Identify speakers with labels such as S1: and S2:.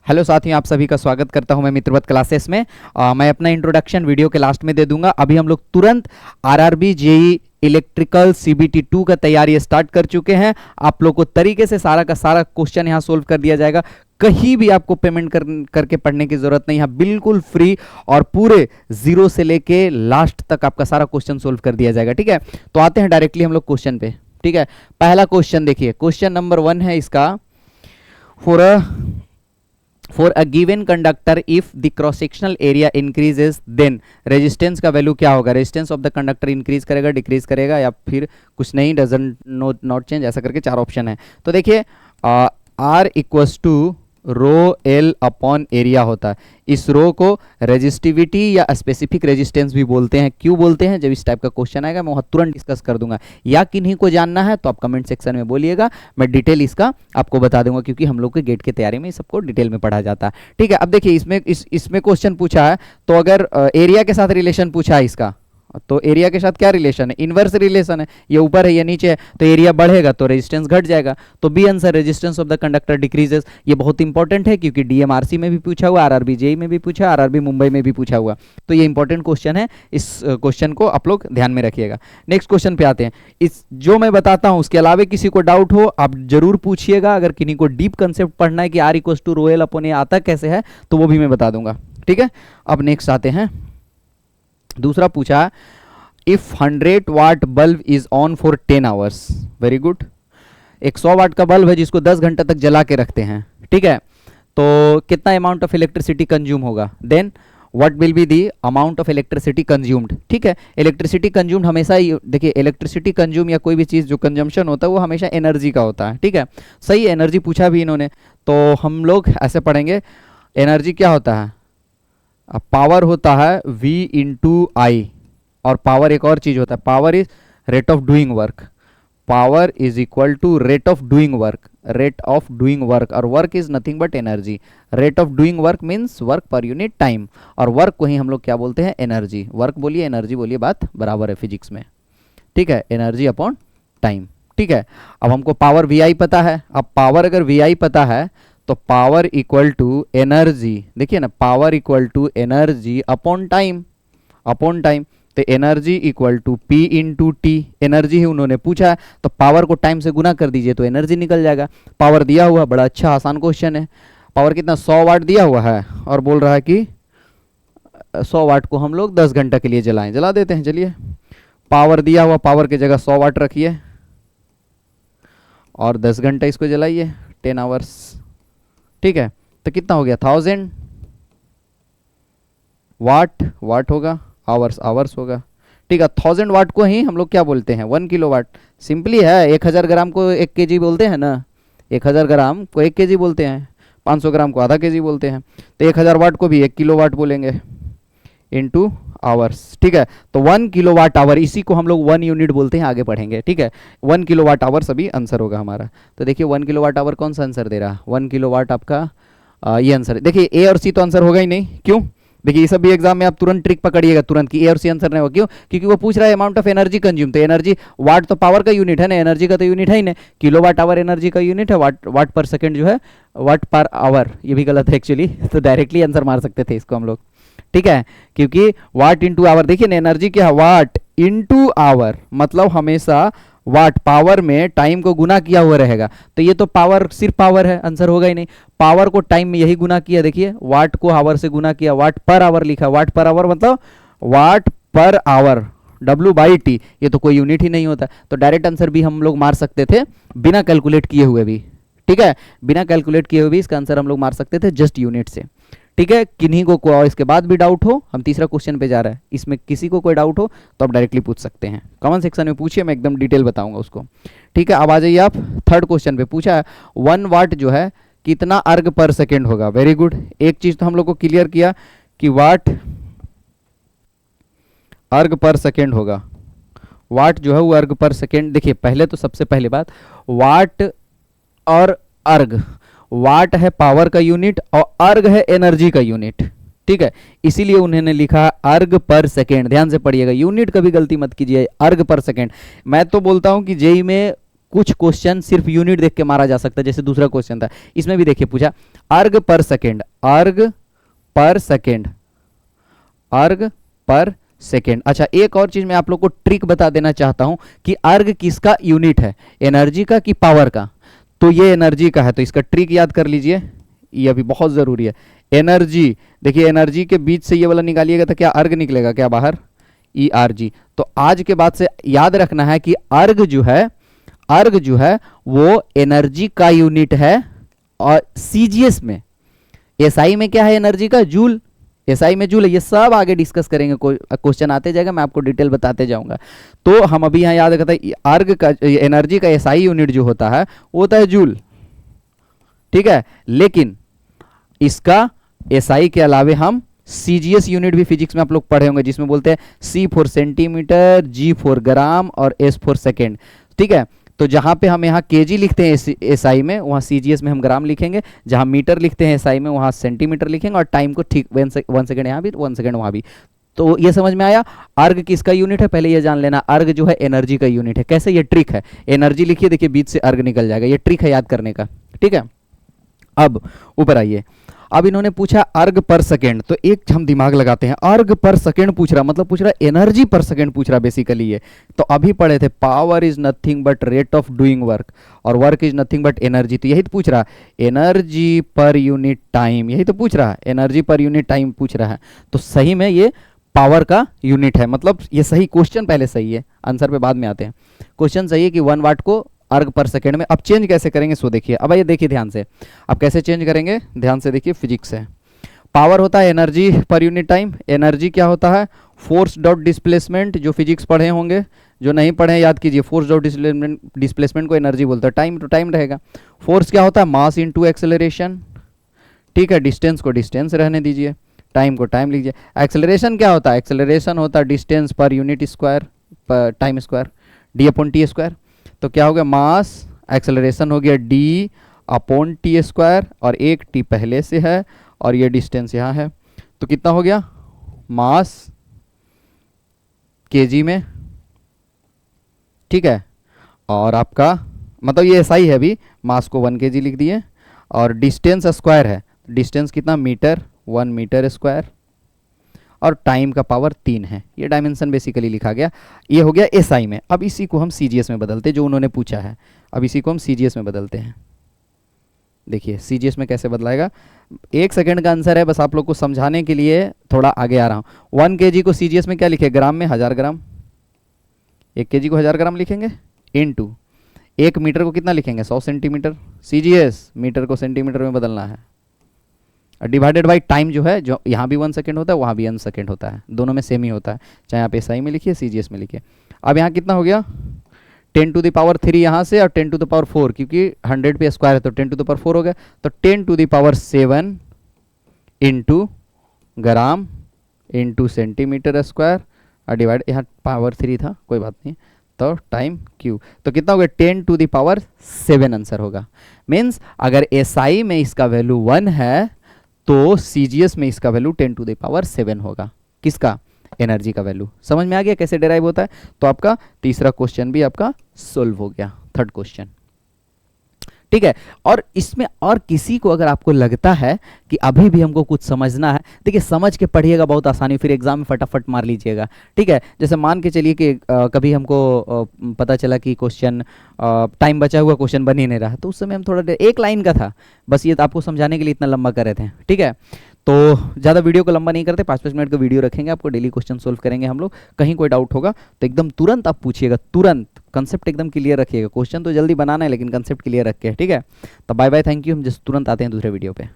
S1: Hello साथियों, आप सभी का स्वागत करता हूं मैं मित्रवत क्लासेस में। मैं अपना इंट्रोडक्शन वीडियो के लास्ट में दे दूंगा। अभी हम लोग तुरंत आरआरबी जेई इलेक्ट्रिकल सीबीटी 2 का तैयारी स्टार्ट कर चुके हैं। आप लोग को तरीके से सारा का सारा क्वेश्चन यहां सोल्व कर दिया जाएगा। कहीं भी आपको पेमेंट करके पढ़ने की जरूरत नहीं है, बिल्कुल फ्री और पूरे जीरो से लेके लास्ट तक आपका सारा क्वेश्चन सोल्व कर दिया जाएगा। ठीक है, तो आते हैं डायरेक्टली हम लोग क्वेश्चन पे। ठीक है, पहला क्वेश्चन देखिए, क्वेश्चन नंबर 1 है इसका। For a given conductor, if the cross sectional area increases, then resistance का वैल्यू क्या होगा? Resistance of the conductor increase करेगा, डिक्रीज करेगा, या फिर कुछ नहीं, डजंट नॉट चेंज, ऐसा करके चार ऑप्शन है। तो देखिए, R equals to rho L upon area होता है। इस रो को रेजिस्टिविटी या स्पेसिफिक रेजिस्टेंस भी बोलते हैं। क्यों बोलते हैं? जब इस टाइप का क्वेश्चन आएगा मैं वहाँ तुरंत डिस्कस कर दूंगा। या किन्हीं को जानना है तो आप कमेंट सेक्शन में बोलिएगा, मैं डिटेल इसका आपको बता दूंगा, क्योंकि हम लोग के गेट की तैयारी में सबको डिटेल में पढ़ा जाता है। ठीक है, अब देखिए इसमें क्वेश्चन पूछा है, तो अगर एरिया के साथ रिलेशन पूछा है इसका, तो एरिया के साथ क्या रिलेशन है? इनवर्स रिलेशन है। ये ऊपर है, ये नीचे है, तो एरिया बढ़ेगा तो रेजिस्टेंस घट जाएगा। तो B answer, resistance of the conductor decreases. ये बहुत इंपॉर्टेंट है, क्योंकि डीएमआरसी में भी पूछा हुआ, आरआरबी जेई में भी पूछा, आरआरबी मुंबई में भी पूछा हुआ। तो ये इंपॉर्टेंट क्वेश्चन है, इस क्वेश्चन को आप लोग ध्यान में रखिएगा। नेक्स्ट क्वेश्चन पे आते हैं। इस जो मैं बताता हूं उसके अलावा किसी को डाउट हो आप जरूर पूछिएगा। अगर किन्हीं को डीप कंसेप्ट पढ़ना है कि R equals to rho L upon A आता कैसे है, तो वो भी मैं बता दूंगा। ठीक है, अब नेक्स्ट आते हैं। दूसरा पूछा, if 100 watt bulb is on for 10 hours. Very good. एक 100 वाट का बल्ब है जिसको 10 घंटे तक जला के रखते हैं। ठीक है, तो कितना अमाउंट ऑफ इलेक्ट्रिसिटी कंज्यूम होगा? Then what will be the amount of electricity consumed. ठीक है, इलेक्ट्रिसिटी कंज्यूम्ड हमेशा ही, देखिए इलेक्ट्रिसिटी कंज्यूम या कोई भी चीज़ जो कंजम्पशन होता है वो हमेशा एनर्जी का होता है। ठीक है, सही, एनर्जी पूछा भी इन्होंने, तो हम लोग ऐसे पढ़ेंगे, एनर्जी क्या होता है? पावर होता है V इंटू आई, और पावर एक और चीज होता है, power is rate of doing work. Power is equal to rate of doing work, rate of doing work, और work is nothing but energy. Rate of doing work means work per unit time, और work को ही हम लोग क्या बोलते हैं? Energy. Work बोलिए, एनर्जी बोलिए, बात बराबर है फिजिक्स में। ठीक है, एनर्जी अपॉन टाइम। ठीक है, अब हमको पावर वी आई पता है। अब पावर अगर वी आई पता है तो पावर इक्वल टू एनर्जी, देखिए ना, power equal to energy upon time, upon time. तो energy equal to P into T, energy ही उन्होंने पूछा है, तो पावर को टाइम से गुना कर दीजिए तो एनर्जी निकल जाएगा। पावर दिया हुआ, बड़ा अच्छा आसान क्वेश्चन है। पावर कितना? 100 वाट दिया हुआ है, और बोल रहा है कि 100 वाट को हम लोग 10 घंटे के लिए जलाएं। जला देते हैं, चलिए। पावर दिया हुआ, पावर की जगह 100 वाट रखिए और 10 घंटे इसको जलाइए, 10 आवर्स। ठीक है, तो कितना हो गया? 1000 वाट, वाट होगा, आवर्स, आवर्स होगा। ठीक है, 1000 वाट को ही हम लोग क्या बोलते हैं? 1 किलो वाट। सिंपली है, 1000 ग्राम को 1 केजी बोलते हैं ना, 1000 ग्राम को 1 केजी बोलते हैं, 500 ग्राम को आधा केजी बोलते हैं। तो 1000 वाट को भी 1 किलो वाट बोलेंगे, इनटू आवर्स। ठीक है, तो 1 किलो वाट आवर, इसी को हम लोग 1 यूनिट बोलते हैं, आगे पढ़ेंगे। ठीक है, 1 किलो वाट आवर सभी आंसर होगा हमारा। तो देखिए 1 किलो वाट आवर कौन सा आंसर दे रहा है? 1 किलो वाट आपका ये आंसर है। देखिए ए और सी तो आंसर होगा ही नहीं। क्यों? देखिए ये सभी एग्जाम में आप तुरंत ट्रिक पकड़िएगा तुरंत कि ए और सी आंसर नहीं होगा। क्यों? क्योंकि वो पूछ रहा है अमाउंट ऑफ एनर्जी कंज्यूम। तो एनर्जी, वाट तो पावर का यूनिट है ना, एनर्जी का तो यूनिट है ही नहीं। किलो वाट आवर एनर्जी का यूनिट है, वाट पर सेकंड जो है वाट पर आवर, ये भी गलत है एक्चुअली। तो डायरेक्टली आंसर मार सकते थे इसको हम लोग। ठीक है, क्योंकि वाट इंटू आवर, देखिए ना, एनर्जी क्या है? वाट इंटू आवर, मतलब हमेशा वाट पावर में टाइम को गुना किया हुआ रहेगा। तो ये तो पावर, सिर्फ पावर है, आंसर होगा ही नहीं। पावर को टाइम में यही गुना किया, देखिए वाट को आवर से गुना किया, वाट पर आवर लिखा। वाट पर आवर मतलब वाट पर आवर, W/T, ये तो कोई यूनिट ही नहीं होता। तो डायरेक्ट आंसर भी हम लोग मार सकते थे बिना कैलकुलेट किए हुए भी। ठीक है, बिना कैलकुलेट किए हुए भी इसका आंसर हम लोग मार सकते थे जस्ट यूनिट से। ठीक है, किन्हीं को इसके बाद भी डाउट हो, हम तीसरा क्वेश्चन पे जा रहे हैं, इसमें किसी को कोई डाउट हो तो आप डायरेक्टली पूछ सकते हैं, कमेंट सेक्शन में पूछिए, मैं एकदम डिटेल बताऊंगा उसको। ठीक है, अब आ जाइए आप थर्ड क्वेश्चन पे। पूछा है 1 वाट जो है कितना अर्ग पर सेकेंड होगा। वेरी गुड, एक चीज तो हम लोग को क्लियर किया कि वाट अर्ग पर सेकेंड होगा। वाट जो है वो अर्ग पर सेकेंड। देखिए पहले तो सबसे पहली बात, वाट और अर्ग, वाट है पावर का यूनिट और अर्ग है एनर्जी का यूनिट। ठीक है, इसीलिए उन्होंने लिखा अर्ग पर सेकेंड। ध्यान से पढ़िएगा, यूनिट कभी गलती मत कीजिए, अर्ग पर सेकेंड। मैं तो बोलता हूं कि जेई में कुछ क्वेश्चन सिर्फ यूनिट देख के मारा जा सकता है, जैसे दूसरा क्वेश्चन था, इसमें भी देखिए पूछा अर्ग पर सेकेंड, अर्ग पर सेकेंड, अर्ग पर सेकेंड। अच्छा, एक और चीज मैं आप लोग को ट्रिक बता देना चाहता हूं कि अर्ग किसका यूनिट है, एनर्जी का कि पावर का? तो ये एनर्जी का है, तो इसका ट्रिक याद कर लीजिए, ये अभी बहुत जरूरी है। एनर्जी, देखिए एनर्जी के बीच से ये वाला निकालिएगा तो क्या अर्ग निकलेगा क्या बाहर, ई आर जी। तो आज के बाद से याद रखना है कि अर्ग जो है, अर्ग जो है वो एनर्जी का यूनिट है, और सीजीएस में, एसआई में क्या है एनर्जी का, जूल, एसआई में जूल है। ये सब आगे डिस्कस करेंगे, क्वेश्चन आते जाएगा, मैं आपको डिटेल बताते जाऊंगा। तो हम अभी यहाँ याद रखते हैं अर्ग का, एनर्जी का एसआई यूनिट जो होता है वो होता है जूल, ठीक है। लेकिन इसका एसआई के अलावे हम सीजीएस यूनिट भी फिजिक्स में आप लोग पढ़े होंगे, जिसमें बोलते हैं सी फॉर सेंटीमीटर, जी फॉर ग्राम और एस फॉर सेकेंड, ठीक है। तो जहां पे हम यहाँ केजी लिखते हैं एसआई में, वहां सीजीएस में हम ग्राम लिखेंगे, जहां मीटर लिखते हैं एसआई में वहां सेंटीमीटर लिखेंगे, और टाइम को ठीक 1 सेकेंड यहाँ भी, 1 सेकेंड वहां भी। तो ये समझ में आया, अर्ग किसका यूनिट है, पहले ये जान लेना, अर्ग जो है एनर्जी का यूनिट है। कैसे, ये ट्रिक है, एनर्जी लिखिए, देखिए बीच से अर्ग निकल जाएगा, ये ट्रिक है याद करने का, ठीक है। अब ऊपर आइए, अब इन्होंने पूछा अर्ग पर सेकेंड, तो एक हम दिमाग लगाते हैं, अर्ग पर सेकेंड पूछ रहा, मतलब पूछ रहा एनर्जी पर सेकेंड पूछ रहा बेसिकली ये। तो अभी पढ़े थे power is nothing but rate of doing work, और work is nothing but energy, तो यही तो पूछ रहा एनर्जी पर यूनिट टाइम, यही तो पूछ रहा एनर्जी पर यूनिट टाइम पूछ रहा है। तो सही में ये पावर का यूनिट है, मतलब ये सही क्वेश्चन पहले सही है, आंसर पे बाद में आते हैं। क्वेश्चन सही है कि 1 वाट को अर्ग पर सेकेंड में। अब चेंज कैसे करेंगे सो देखिए, अब ये देखिए ध्यान से, अब कैसे चेंज करेंगे ध्यान से देखिए, फिजिक्स से। पावर होता है एनर्जी पर यूनिट टाइम, एनर्जी क्या होता है, फोर्स डॉट डिस्प्लेसमेंट, जो फिजिक्स पढ़े होंगे, जो नहीं पढ़े याद कीजिए, फोर्स डॉट डिस्प्लेसमेंट को एनर्जी बोलते हैं, टाइम टू टाइम रहेगा। फोर्स क्या होता है, मास इनटू एक्सेलरेशन, ठीक है, डिस्टेंस को डिस्टेंस रहने दीजिए, टाइम को टाइम लीजिए। एक्सेलरेशन क्या होता है, एक्सेलरेशन होता है डिस्टेंस पर यूनिट स्क्वायर, पर time square, D upon T square. तो क्या हो गया, मास एक्सेलरेशन हो गया डी अपॉन टी स्क्वायर, और एक टी पहले से है और ये डिस्टेंस यहाँ है, तो कितना हो गया, मास केजी में, ठीक है। और आपका मतलब ये ऐसा ही है, अभी मास को 1 kg लिख दिए, और डिस्टेंस स्क्वायर है, डिस्टेंस कितना मीटर, 1 मीटर स्क्वायर, और टाइम का पावर 3 है। ये डायमेंशन बेसिकली लिखा गया, ये हो गया एसआई में। अब इसी को हम सीजीएस में बदलते हैं, जो उन्होंने पूछा है, अब इसी को हम सीजीएस में बदलते हैं। देखिए सीजीएस में कैसे बदलाएगा, 1 सेकंड का आंसर है, बस आप लोग को समझाने के लिए थोड़ा आगे आ रहा हूँ। 1 kg को सीजीएस में क्या लिखे, ग्राम में 1000 ग्राम, 1 kg को 1000 ग्राम लिखेंगे, इनटू 1 मीटर को कितना लिखेंगे, 100 सेंटीमीटर। सीजीएस मीटर को सेंटीमीटर में बदलना है, डिवाइडेड बाई टाइम जो है, जो यहाँ भी 1 सेकंड होता है, वहाँ भी 1 सेकंड होता है, दोनों में सेम ही होता है, चाहे आप एसआई में लिखिए सीजीएस में लिखिए। अब यहाँ कितना हो गया, 10 टू द पावर 3 यहाँ से, और 10 टू द पावर 4, क्योंकि 100 पे स्क्वायर है तो 10 टू द पावर 4 हो गया, तो 10 to the power 7 into gram into centimetre square, और डिवाइड, यहाँ पावर 3 था कोई बात नहीं, तो टाइम क्यू, तो कितना हो गया, 10 टू द पावर 7 आंसर होगा। मीन्स अगर एसआई में इसका वैल्यू 1 है तो सीजीएस में इसका वैल्यू 10 टू द पावर 7 होगा, किसका, एनर्जी का वैल्यू। समझ में आ गया कैसे डिराइव होता है। तो आपका तीसरा क्वेश्चन भी आपका सोल्व हो गया, थर्ड क्वेश्चन, ठीक है। और इसमें और किसी को अगर आपको लगता है कि अभी भी हमको कुछ समझना है, देखिए समझ के पढ़िएगा बहुत आसानी, फिर एग्जाम में फटाफट मार लीजिएगा, ठीक है। जैसे मान के चलिए कि कभी हमको पता चला कि क्वेश्चन टाइम बचा हुआ क्वेश्चन बन ही नहीं रहा, तो उस समय हम थोड़ा 1 लाइन का था, बस ये आपको समझाने के लिए इतना लंबा कर रहे थे, ठीक है। तो ज़्यादा वीडियो को लंबा नहीं करते, 5-5 मिनट का वीडियो रखेंगे, आपको डेली क्वेश्चन सोल्व करेंगे हम लोग। कहीं कोई डाउट होगा तो एकदम तुरंत आप पूछिएगा, तुरंत कंसेप्ट एकदम क्लियर रखिएगा, क्वेश्चन तो जल्दी बनाना है लेकिन कंसेप्ट क्लियर रख के, ठीक है। तो बाय बाय, थैंक यू, हम जस्ट तुरंत आते हैं दूसरे वीडियो पे।